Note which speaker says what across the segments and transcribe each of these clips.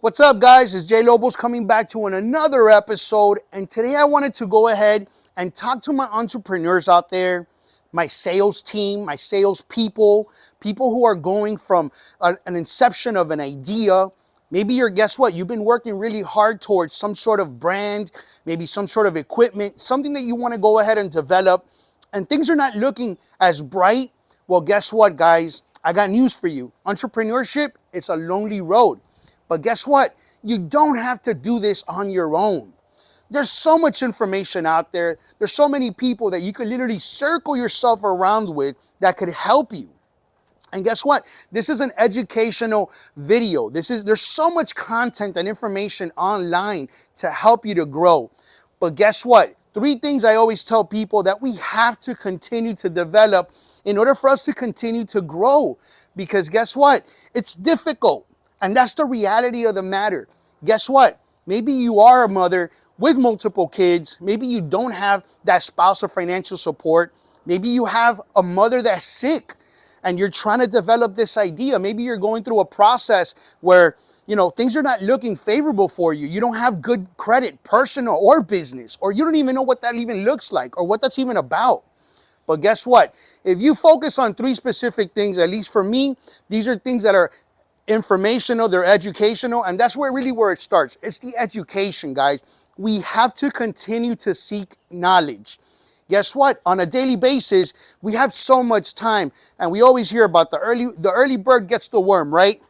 Speaker 1: What's up, guys? It's Jay Lobos coming back to another episode. And today I wanted to go ahead and talk to my entrepreneurs out there, my sales team, my sales people, people who are going from an inception of an idea. Maybe guess what? You've been working really hard towards some sort of brand, maybe some sort of equipment, something that you want to go ahead and develop, and things are not looking as bright. Well, guess what, guys? I got news for you. Entrepreneurship, it's a lonely road. But guess what? You don't have to do this on your own. There's so much information out there. There's so many people that you could literally circle yourself around with that could help you. And guess what? This is an educational video. There's so much content and information online to help you to grow. But guess what? 3 things I always tell people that we have to continue to develop in order for us to continue to grow. Because guess what? It's difficult. And that's the reality of the matter. Guess what? Maybe you are a mother with multiple kids. Maybe you don't have that spouse or financial support. Maybe you have a mother that's sick and you're trying to develop this idea. Maybe you're going through a process where, things are not looking favorable for you. You don't have good credit, personal or business, or you don't even know what that even looks like or what that's even about. But guess what? If you focus on 3 specific things, at least for me, these are things that are informational, they're educational, and that's where it starts. It's the education, guys. We have to continue to seek knowledge. Guess what? On a daily basis, we have so much time, and we always hear about the early bird gets the worm, right?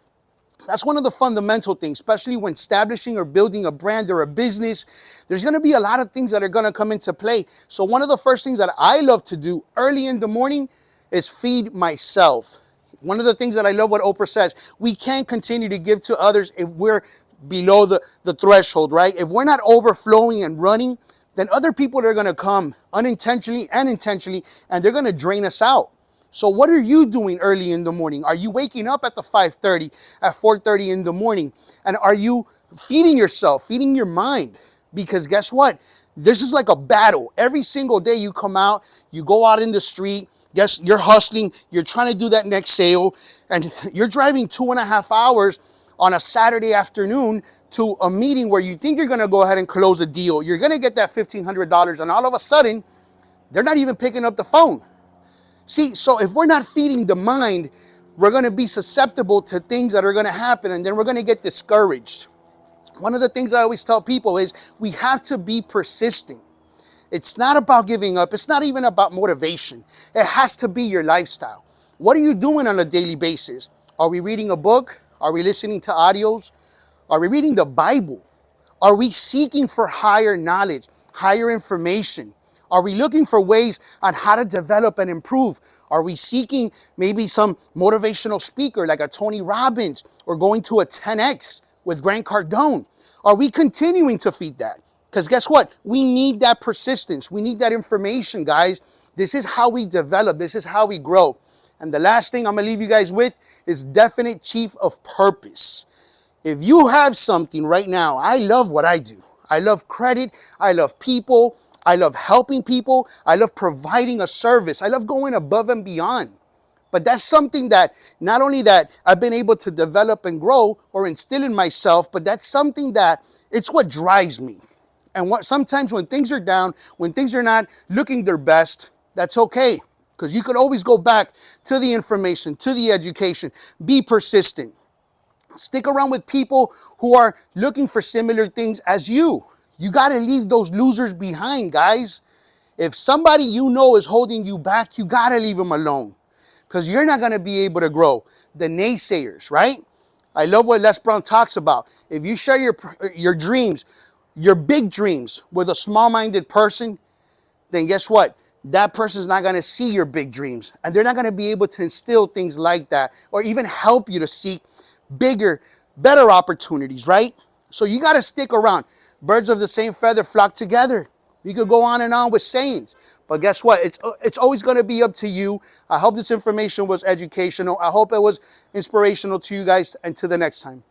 Speaker 1: That's one of the fundamental things, especially when establishing or building a brand or a business. There's going to be a lot of things that are going to come into play. So one of the first things that I love to do early in the morning is feed myself. One of the things that I love what Oprah says, we can't continue to give to others if we're below the threshold, right? If we're not overflowing and running, then other people are going to come unintentionally and intentionally, and they're going to drain us out. So what are you doing early in the morning? Are you waking up at the 5:30, at 4:30 in the morning? And are you feeding yourself, feeding your mind? Because guess what? This is like a battle. Every single day you come out, you go out in the street, guess you're hustling, you're trying to do that next sale, and you're driving 2.5 hours on a Saturday afternoon to a meeting where you think you're going to go ahead and close a deal. You're going to get that $1,500, and all of a sudden, they're not even picking up the phone. See, so if we're not feeding the mind, we're going to be susceptible to things that are going to happen, and then we're going to get discouraged. One of the things I always tell people is we have to be persistent. It's not about giving up. It's not even about motivation. It has to be your lifestyle. What are you doing on a daily basis? Are we reading a book? Are we listening to audios? Are we reading the Bible? Are we seeking for higher knowledge, higher information? Are we looking for ways on how to develop and improve? Are we seeking maybe some motivational speaker like a Tony Robbins, or going to a 10X with Grant Cardone? Are we continuing to feed that? Because guess what? We need that persistence. We need that information, guys. This is how we develop. This is how we grow. And the last thing I'm going to leave you guys with is definite chief of purpose. If you have something right now, I love what I do. I love credit. I love people. I love helping people. I love providing a service. I love going above and beyond. But that's something that not only that I've been able to develop and grow or instill in myself, but that's something that it's what drives me. And sometimes when things are down, when things are not looking their best, that's okay. Because you could always go back to the information, to the education. Be persistent. Stick around with people who are looking for similar things as you. You got to leave those losers behind, guys. If somebody you know is holding you back, you got to leave them alone. Because you're not going to be able to grow. The naysayers, right? I love what Les Brown talks about. If you share your dreams, your big dreams with a small-minded person, then guess what? That person's not going to see your big dreams. And they're not going to be able to instill things like that or even help you to seek bigger, better opportunities, right? So you got to stick around. Birds of the same feather flock together. You could go on and on with sayings. But guess what? It's always going to be up to you. I hope this information was educational. I hope it was inspirational to you guys. And to the next time.